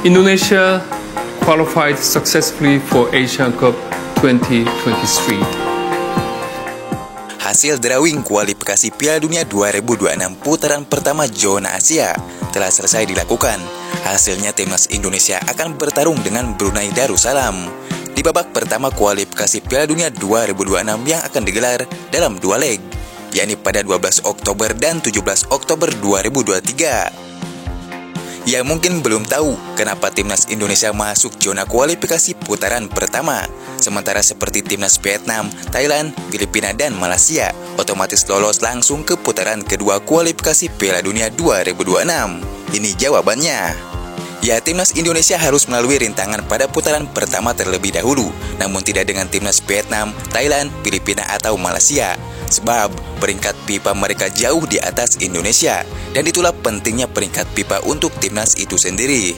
Indonesia qualified successfully for Asian Cup 2023. Hasil drawing kualifikasi Piala Dunia 2026 putaran pertama zona Asia telah selesai dilakukan. Hasilnya timnas Indonesia akan bertarung dengan Brunei Darussalam di babak pertama kualifikasi Piala Dunia 2026 yang akan digelar dalam 2 leg, yakni pada 12 Oktober dan 17 Oktober 2023. Ya, mungkin belum tahu kenapa timnas Indonesia masuk zona kualifikasi putaran pertama, sementara seperti timnas Vietnam, Thailand, Filipina, dan Malaysia otomatis lolos langsung ke putaran kedua kualifikasi Piala Dunia 2026. Ini jawabannya. Ya, timnas Indonesia harus melalui rintangan pada putaran pertama terlebih dahulu, namun tidak dengan timnas Vietnam, Thailand, Filipina, atau Malaysia. Sebab peringkat FIFA mereka jauh di atas Indonesia, dan itulah pentingnya peringkat FIFA untuk timnas itu sendiri.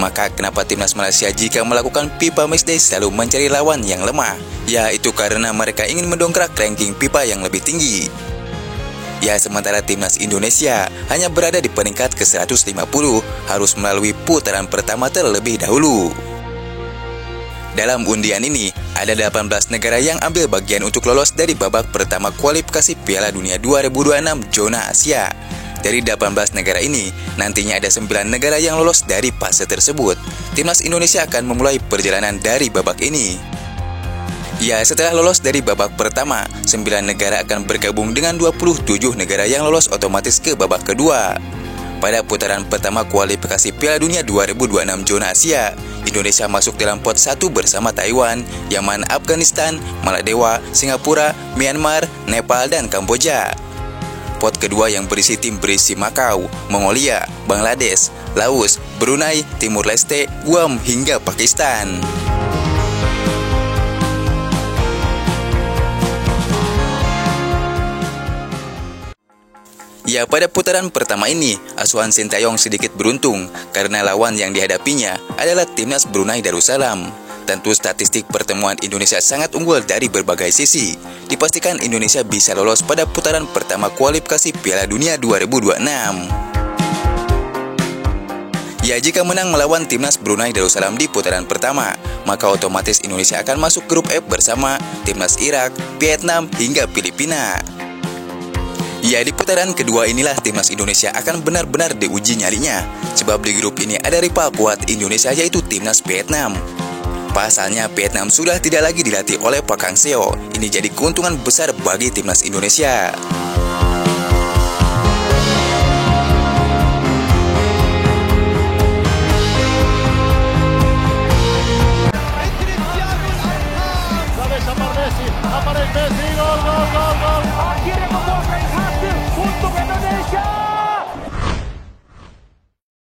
Maka kenapa timnas Malaysia jika melakukan FIFA Matchday selalu mencari lawan yang lemah? Ya, itu karena mereka ingin mendongkrak ranking FIFA yang lebih tinggi. Ya, sementara timnas Indonesia hanya berada di peringkat ke-150, harus melalui putaran pertama terlebih dahulu. Dalam undian ini, ada 18 negara yang ambil bagian untuk lolos dari babak pertama kualifikasi Piala Dunia 2026 zona Asia. Dari 18 negara ini, nantinya ada 9 negara yang lolos dari fase tersebut. Timnas Indonesia akan memulai perjalanan dari babak ini. Ya, setelah lolos dari babak pertama, 9 negara akan bergabung dengan 27 negara yang lolos otomatis ke babak kedua. Pada putaran pertama kualifikasi Piala Dunia 2026 zona Asia, Indonesia masuk dalam pot 1 bersama Taiwan, Yaman, Afghanistan, Maladewa, Singapura, Myanmar, Nepal, dan Kamboja. Pot kedua yang berisi tim berisi Makau, Mongolia, Bangladesh, Laos, Brunei, Timur Leste, Guam, hingga Pakistan. Ya, pada putaran pertama ini, asuhan Sintayong sedikit beruntung karena lawan yang dihadapinya adalah timnas Brunei Darussalam. Tentu statistik pertemuan Indonesia sangat unggul dari berbagai sisi. Dipastikan Indonesia bisa lolos pada putaran pertama kualifikasi Piala Dunia 2026. Ya, jika menang melawan timnas Brunei Darussalam di putaran pertama, maka otomatis Indonesia akan masuk grup F bersama timnas Irak, Vietnam, hingga Filipina. Ya, di putaran kedua inilah timnas Indonesia akan benar-benar diuji nyalinya. Sebab di grup ini ada rival kuat Indonesia, yaitu timnas Vietnam. Pasalnya Vietnam sudah tidak lagi dilatih oleh Pak Hang Seo. Ini jadi keuntungan besar bagi timnas Indonesia. Aparece Messi, gol. Quiere como